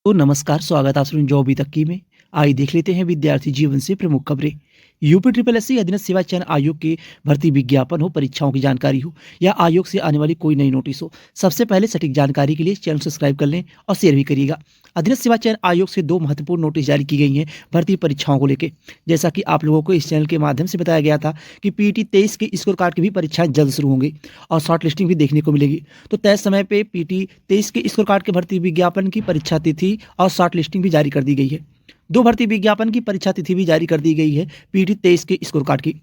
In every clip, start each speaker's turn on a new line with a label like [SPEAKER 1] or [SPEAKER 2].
[SPEAKER 1] तो नमस्कार, स्वागत है आप सभी जो अभी तक की में। आइए देख लेते हैं विद्यार्थी जीवन से प्रमुख खबरें। यूपी ट्रिपल एससी अधीनस्थ सेवा चयन आयोग के भर्ती विज्ञापन हो, परीक्षाओं की जानकारी हो या आयोग से आने वाली कोई नई नोटिस हो, सबसे पहले सटीक जानकारी के लिए चैनल सब्सक्राइब कर लें और शेयर भी करिएगा। अधीनस्थ सेवा चयन आयोग से दो महत्वपूर्ण नोटिस जारी की गई हैं भर्ती परीक्षाओं को लेकर। जैसा कि आप लोगों को इस चैनल के माध्यम से बताया गया था कि पीटी 23 के स्कोर कार्ड की भी परीक्षाएं जल्द शुरू होंगी और शॉर्ट लिस्टिंग भी देखने को मिलेगी। तो तय समय पे पीटी 23 के स्कोर कार्ड के भर्ती विज्ञापन की परीक्षा तिथि और शॉर्ट लिस्टिंग भी जारी कर दी गई है। दो भर्ती विज्ञापन की परीक्षा तिथि भी जारी कर दी गई है पीटी 23 के स्कोर कार्ड की।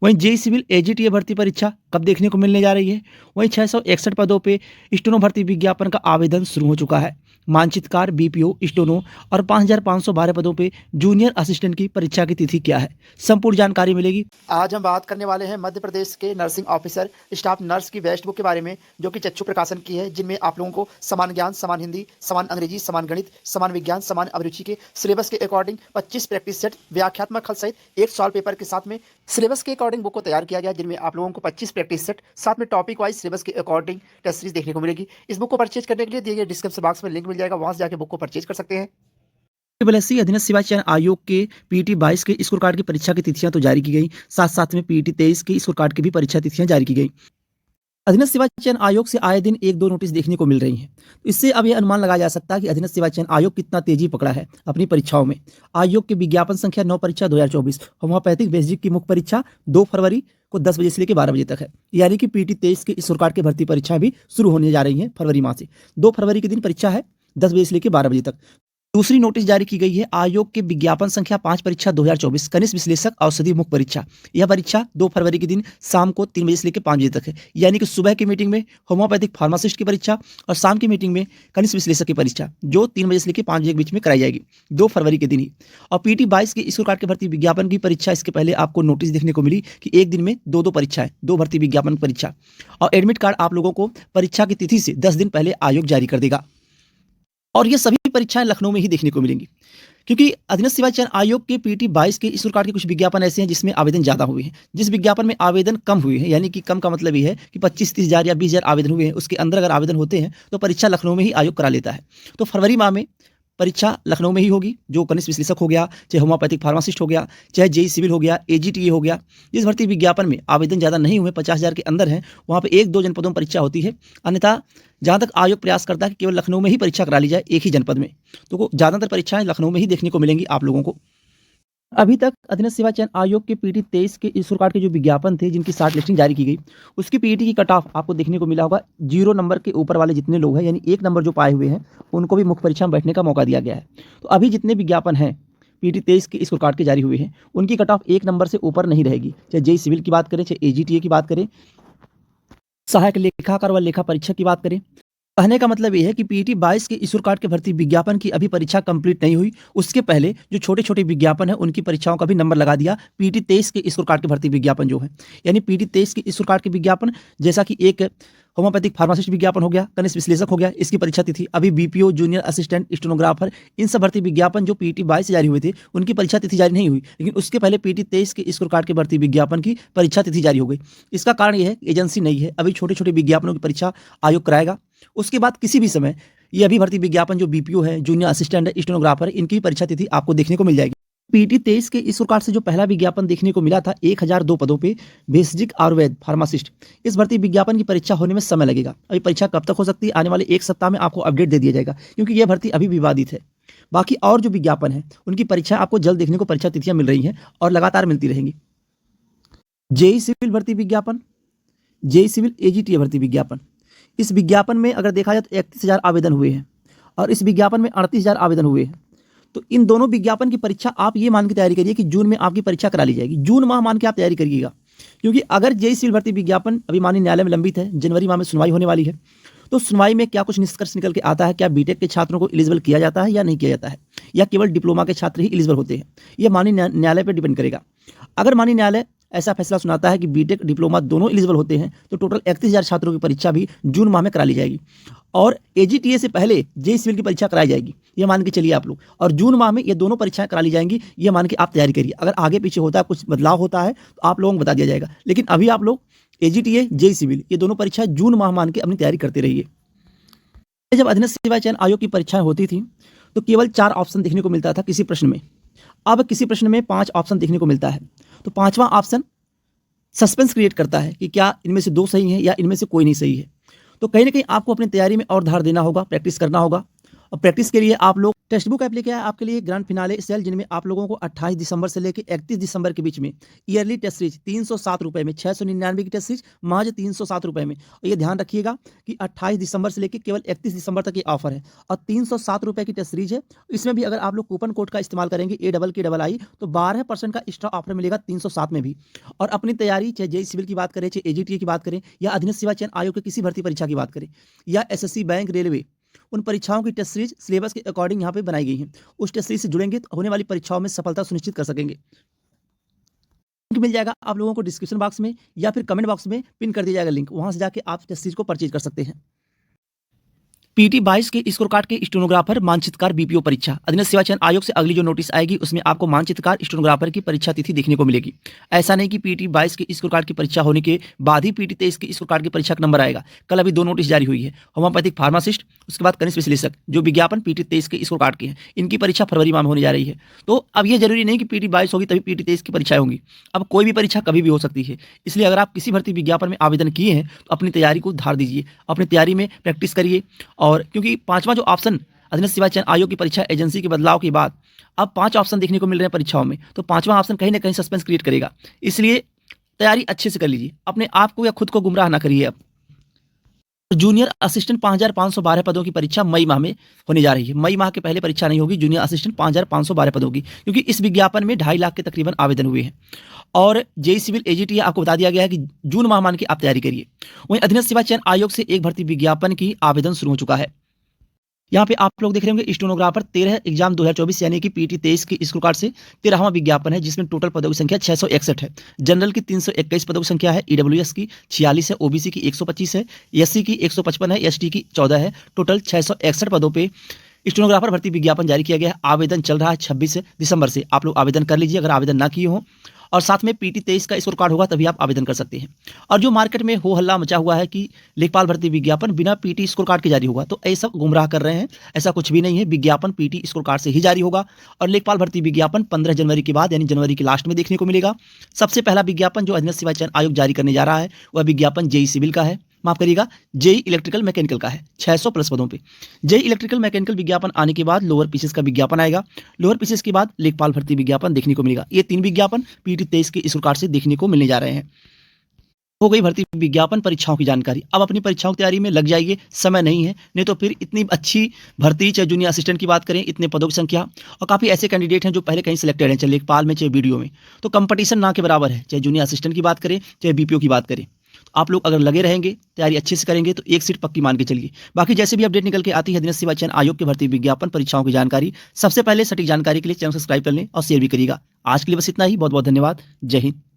[SPEAKER 1] वहीं जेई सिविल एजीटीए भर्ती परीक्षा कब देखने को मिलने जा रही है। वहीं 661 पदों पे स्टेनो भर्ती विज्ञापन का आवेदन शुरू हो चुका है। मानचित्रकार, बीपीओ, स्टेनो और 5512 पदों पे जूनियर असिस्टेंट की परीक्षा की तिथि क्या है, संपूर्ण जानकारी मिलेगी। आज हम बात करने वाले हैं मध्य प्रदेश के नर्सिंग ऑफिसर स्टाफ नर्स की बेस्ट बुक के बारे में, जो कि चक्षु प्रकाशन की है, जिनमें आप लोगों को समान ज्ञान, समान हिंदी, समान अंग्रेजी, समान गणित, समान विज्ञान, समान अभिरुचि के सिलेबस के अकॉर्डिंग 25 प्रैक्टिस सेट, व्याख्यात्मक हल सहित एक सॉल्व पेपर के साथ में सिलेबस के अकॉर्डिंग बुक को तैयार किया गया, जिनमें आप लोगों को 25 प्रैक्टिस सेट साथ में टॉपिक वाइज सिलेबस के अकॉर्डिंग टेस्ट सीरीज देखने को मिलेगी। इस बुक को परचेज करने के लिए दिए गए डिस्क्रिप्शन बॉक्स में लिंक मिल जाएगा, वहां से जाकर बुक को परचेज कर सकते हैं। ट्रिपल एससी अधीनस्थ सेवा चयन आयोग के पीटी 22 के स्कोर कार्ड की परीक्षा की तिथियां तो जारी की गई, साथ साथ में पीटी 23 के स्कोर कार्ड की भी परीक्षा तिथियां जारी की गई। अधीनस्थ सेवा चयन आयोग से आए दिन एक दो नोटिस देखने को मिल रही हैं। तो इससे अब यह अनुमान लगाया जा सकता है कि अधीनस्थ सेवा चयन आयोग कितना तेजी पकड़ा है अपनी परीक्षाओं में। आयोग के विज्ञापन संख्या 9 परीक्षा 2024 होम्योपैथिक बेसिक की मुख्य परीक्षा 2 फरवरी को 10 बजे से लेकर 12 बजे तक है। यानी कि पीटी 23 के स्कोर कार्ड की भर्ती परीक्षाएं भी शुरू होने जा रही हैं फरवरी माह से। 2 फरवरी के दिन परीक्षा है 10 बजे से लेकर 12 बजे तक। दूसरी नोटिस जारी की गई है आयोग के विज्ञापन संख्या 5 परीक्षा 2024 कनिष्ठ विश्लेषक औषधि मुख्य परीक्षा। यह परीक्षा 2 फरवरी के दिन शाम को 3 बजे से लेकर 5 बजे तक है। यानी कि सुबह की मीटिंग में होम्योपैथिक फार्मासिस्ट की परीक्षा और शाम की मीटिंग में कनिष्ठ विश्लेषक की परीक्षा, जो 3 बजे से लेकर 5 बजे के बीच में कराई जाएगी 2 फरवरी के दिन ही। और पीटी 22 के स्कोर कार्ड के भर्ती विज्ञापन की परीक्षा, इसके पहले आपको नोटिस देखने को मिली कि एक दिन में दो परीक्षाएं, 2 भर्ती विज्ञापन परीक्षा और एडमिट कार्ड आप लोगों को परीक्षा की तिथि से 10 दिन पहले आयोग जारी कर देगा। और ये सभी परीक्षाएं लखनऊ में ही देखने को मिलेंगी, क्योंकि अधीनस्थ सेवा चयन आयोग के पीटी 22 के स्कोर कार्ड के कुछ विज्ञापन ऐसे हैं जिसमें आवेदन ज़्यादा हुए हैं। जिस विज्ञापन में आवेदन कम हुए हैं, यानी कि कम का मतलब ये है कि 25-30 हज़ार या 20 हज़ार आवेदन हुए हैं, उसके अंदर अगर आवेदन होते हैं तो परीक्षा लखनऊ में ही आयोग करा लेता है। तो फरवरी माह में परीक्षा लखनऊ में ही होगी, जो कनिष्ठ विश्लेषक हो गया, चाहे होम्योपैथिक फार्मासिस्ट हो गया, चाहे जेई सिविल हो गया, एजीटीए हो गया। जिस भर्ती विज्ञापन में आवेदन ज़्यादा नहीं हुए, 50 हज़ार के अंदर हैं, वहाँ पे 1-2 जनपदों में परीक्षा होती है। अन्यथा जहाँ तक आयोग प्रयास करता है कि केवल लखनऊ में ही परीक्षा करा ली जाए, एक ही जनपद में। तो ज़्यादातर परीक्षाएं लखनऊ में ही देखने को मिलेंगी आप लोगों को। अभी तक अधीनस्थ सेवा चयन आयोग के पीटी 23 के स्कोर कार्ड के जो विज्ञापन थे, जिनकी शॉर्ट लिस्टिंग जारी की गई, उसकी पीटी की कट ऑफ आपको देखने को मिला होगा। 0 नंबर के ऊपर वाले जितने लोग हैं, यानी 1 नंबर जो पाए हुए हैं, उनको भी मुख्य परीक्षा में बैठने का मौका दिया गया है। तो अभी जितने विज्ञापन हैं पीटी 23 के स्कोर कार्ड के जारी हुए हैं, उनकी कट ऑफ 1 नंबर से ऊपर नहीं रहेगी। चाहे जेई सिविल की बात करें, चाहे एजीटीए की बात करें, सहायक लेखाकार व लेखा परीक्षक की बात करें। कहने का मतलब ये है कि पीटी 22 के स्कोर कार्ड के भर्ती विज्ञापन की अभी परीक्षा कंप्लीट नहीं हुई, उसके पहले जो छोटे छोटे विज्ञापन है उनकी परीक्षाओं का भी नंबर लगा दिया पीटी 23 के स्कोर कार्ड के भर्ती विज्ञापन जो है। यानी पीटी 23 के स्कोर कार्ड के विज्ञापन, जैसा कि एक होम्योपैथिक फार्मासिस्ट विज्ञापन हो गया, कनिष्ठ विश्लेषक हो गया, इसकी परीक्षा तिथि अभी बीपीओ, जूनियर असिस्टेंट, स्टेनोग्राफर, इन सब भर्ती विज्ञापन जो पीटी 22 से जारी हुए थे, उनकी परीक्षा तिथि जारी नहीं हुई। लेकिन उसके पहले पीटी 23 के स्कोर कार्ड के भर्ती विज्ञापन की परीक्षा तिथि जारी हो गई। इसका कारण यह है एजेंसी नहीं है, अभी छोटे छोटे विज्ञापनों की परीक्षा आयोग कराएगा। उसके बाद किसी भी समय ये अभी भर्ती विज्ञापन जो बीपीओ है, जूनियर असिस्टेंट है, स्टेनोग्राफर है, इनकी परीक्षा तिथि आपको देखने को मिल जाएगी। पीटी 23 के स्कोर कार्ड से जो पहला विज्ञापन देखने को मिला था 1002 पदों पे बेसिक आयुर्वेद फार्मासिस्ट, इस भर्ती विज्ञापन की परीक्षा होने में समय लगेगा। अभी परीक्षा कब तक हो सकती है, आने वाले 1 सप्ताह में आपको अपडेट दे दिया जाएगा, क्योंकि यह भर्ती अभी विवादित है। बाकी और जो विज्ञापन है उनकी परीक्षा आपको जल्द देखने को परीक्षा तिथियां मिल रही हैं और लगातार मिलती रहेंगी। जेई सिविल भर्ती विज्ञापन, जेई सिविल एजीटीए भर्ती विज्ञापन, इस विज्ञापन में अगर देखा जाए तो 31,000 आवेदन हुए हैं और इस विज्ञापन में 38,000 आवेदन हुए हैं। तो इन दोनों विज्ञापन की परीक्षा आप ये मान के तैयारी करिए कि जून में आपकी परीक्षा करा ली जाएगी। जून माह मान के आप तैयारी करिएगा, क्योंकि अगर जेई सिविल भर्ती विज्ञापन अभी माननीय न्यायालय में लंबित है, जनवरी माह में सुनवाई होने वाली है, तो सुनवाई में क्या कुछ निष्कर्ष निकल के आता है, क्या बीटेक के छात्रों को एलिजिबल किया जाता है या नहीं किया जाता है, या केवल डिप्लोमा के छात्र ही एलिजिबल होते हैं, यह माननीय न्यायालय पर डिपेंड करेगा। अगर माननीय न्यायालय ऐसा फैसला सुनाता है कि बीटेक डिप्लोमा दोनों एलिजिबल होते हैं, तो टोटल 31,000 छात्रों की परीक्षा भी जून माह में करा ली जाएगी और एजीटीए से पहले जेई सिविल की परीक्षा कराई जाएगी, ये मान के चलिए आप लोग। और जून माह में ये दोनों परीक्षाएं करा ली जाएंगी, ये मान के आप तैयारी करिए। अगर आगे पीछे होता है, कुछ बदलाव होता है, तो आप लोगों को बता दिया जाएगा। लेकिन अभी आप लोग एजीटीए, जेई सिविल, ये दोनों परीक्षाएं जून माह मान के अपनी तैयारी करते रहिए। जब अधीनस्थ सेवा चयन आयोग की परीक्षाएं होती थी तो केवल 4 ऑप्शन देखने को मिलता था किसी प्रश्न में। अब किसी प्रश्न में 5 ऑप्शन देखने को मिलता है। तो 5वां ऑप्शन सस्पेंस क्रिएट करता है कि क्या इनमें से 2 सही हैं या इनमें से कोई नहीं सही है। तो कहीं न कहीं आपको अपनी तैयारी में और धार देना होगा, प्रैक्टिस करना होगा। और प्रैक्टिस के लिए आप लोग टेक्स्ट बुक ऐप लेके आए आपके लिए ग्रैंड फिनाले सेल, जिनमें आप लोगों को 28 दिसंबर से लेके 31 दिसंबर के बीच में ईयरली टेस्ट सीरीज 307 रुपए में, 699 की टेस्ट सीरीज महज 307 रुपए में। और ये ध्यान रखिएगा कि 28 दिसंबर से लेके केवल 31 दिसंबर तक ये ऑफर है और 307 रुपए की टेस्ट सीरीज है। इसमें भी अगर आप लोग कूपन कोड का इस्तेमाल करेंगे AKKI तो 12% का एक्स्ट्रा ऑफर मिलेगा 307 में भी। और अपनी तैयारी चाहे जेईई सिविल की बात करें, चाहे AGTA की बात करें, या अधीनस्थ सेवा चयन आयोग की किसी भर्ती परीक्षा की बात करें, या SSC, बैंक, रेलवे, उन परीक्षाओं की टेस्ट सीरीज सिलेबस के अकॉर्डिंग यहाँ पे बनाई गई है। उस टेस्ट सीरीज से जुड़ेंगे तो होने वाली परीक्षाओं में सफलता सुनिश्चित कर सकेंगे। लिंक मिल जाएगा आप लोगों को डिस्क्रिप्शन बॉक्स में या फिर कमेंट बॉक्स में पिन कर दिया जाएगा लिंक, वहां से जाके आप टेस्ट सीरीज को परचेज कर सकते हैं। PT 22 के स्कोर कार्ड के स्टेनोग्राफर मानचित्रकार BPO परीक्षा अधीनस्थ सेवा चयन आयोग से अगली जो नोटिस आएगी उसमें आपको मानचित्रकार स्टेनोग्राफर की परीक्षा तिथि देखने को मिलेगी। ऐसा नहीं कि PT 22 के स्कोर कार्ड की परीक्षा होने के बाद ही PT 23 के स्कोर कार्ड की परीक्षा का नंबर आएगा। कल अभी 2 नोटिस जारी हुई है, होम्योपैथिक फार्मासिस्ट, उसके बाद कनिष्ठ विश्लेषक, जो विज्ञापन PT 23 के स्कोर कार्ड के हैं, इनकी परीक्षा फरवरी माह में होने जा रही है। तो अब ये जरूरी नहीं कि PT 22 होगी तभी PT 23 की परीक्षाएं होंगी। अब कोई भी परीक्षा कभी भी हो सकती है। इसलिए अगर आप किसी भर्ती विज्ञापन में आवेदन किए हैं तो अपनी तैयारी को धार दीजिए, अपनी तैयारी में प्रैक्टिस करिए। और क्योंकि 5वां जो ऑप्शन अधीनस्थ सेवा चयन आयोग की परीक्षा एजेंसी के बदलाव के बाद अब 5 ऑप्शन देखने को मिल रहे हैं परीक्षाओं में, तो 5वां ऑप्शन कहीं ना कहीं सस्पेंस क्रिएट करेगा। इसलिए तैयारी अच्छे से कर लीजिए, अपने आप को या खुद को गुमराह ना करिए। अब जूनियर असिस्टेंट 5512 पदों की परीक्षा मई माह में होने जा रही है। मई माह के पहले परीक्षा नहीं होगी जूनियर असिस्टेंट 5512 पदों की, क्योंकि इस विज्ञापन में 2.5 लाख के तकरीबन आवेदन हुए हैं। और जेईई सिविल AGTA आपको बता दिया गया है कि जून माह मान के आप तैयारी करिए। वहीं अधीनस्थ सेवा चयन आयोग से एक भर्ती विज्ञापन की आवेदन शुरू हो चुका है। यहाँ पे आप लोग देख रहे होंगे स्टेनोग्राफर 13 एग्जाम 2024 यानी कि PT 23 की स्कोर कार्ड से 13वां विज्ञापन है, जिसमें टोटल पदों की संख्या 661 है। जनरल की 321 पदों की संख्या है, EWS की 46 है, OBC की 125 है, SC की 155 है, ST की 14 है। टोटल 661 पदों पे स्टेनोग्राफर भर्ती विज्ञापन जारी किया गया है। आवेदन चल रहा है 26 दिसंबर से। आप लोग आवेदन कर लीजिए अगर आवेदन ना किए हो, और साथ में PT 23 का स्कोर कार्ड होगा तभी आप आवेदन कर सकते हैं। और जो मार्केट में हो हल्ला मचा हुआ है कि लेखपाल भर्ती विज्ञापन बिना PT स्कोर कार्ड के जारी होगा, तो ऐसा गुमराह कर रहे हैं। ऐसा कुछ भी नहीं है, विज्ञापन PT स्कोर कार्ड से ही जारी होगा। और लेखपाल भर्ती विज्ञापन 15 जनवरी के बाद यानी जनवरी के लास्ट में देखने को मिलेगा। सबसे पहला विज्ञापन जो अधीनस्थ सेवा चयन आयोग जारी करने जा रहा है वह विज्ञापन जेईई सिविल का है, माफ करिएगा जेईई इलेक्ट्रिकल मैकेनिकल का है, 600 प्लस पदों पे। जेईई इलेक्ट्रिकल मैकेनिकल विज्ञापन आने के बाद लोअर पीसीएस का विज्ञापन आएगा। लोअर पीसीएस के बाद लेखपाल भर्ती विज्ञापन देखने को मिलेगा। ये 3 विज्ञापन PT 23 के स्कोर कार्ड से देखने को मिलने जा रहे हैं। हो गई भर्ती विज्ञापन परीक्षाओं की जानकारी। अब अपनी परीक्षाओं की तैयारी में लग जाइए, समय नहीं है, नहीं तो फिर इतनी अच्छी भर्ती, चाहे जूनियर असिस्टेंट की बात करें, इतने पदों की संख्या, और काफ़ी ऐसे कैंडिडेट हैं जो पहले कहीं सिलेक्टेड हैं, चाहे लेखपाल में चाहे BDO में, तो कंपटीशन ना के बराबर है। चाहे जूनियर असिस्टेंट की बात करें चाहे BPO की बात करें, तो आप लोग अगर लगे रहेंगे, तैयारी अच्छे से करेंगे तो एक सीट पक्की मान के चलिए। बाकी जैसे भी अपडेट निकल के आती है अधीनस्थ सेवा चयन आयोग के भर्ती विज्ञापन परीक्षाओं की जानकारी, सबसे पहले सटीक जानकारी के लिए चैनल सब्सक्राइब कर लें और शेयर भी करिएगा। आज के लिए बस इतना ही। बहुत बहुत धन्यवाद। जय हिंद।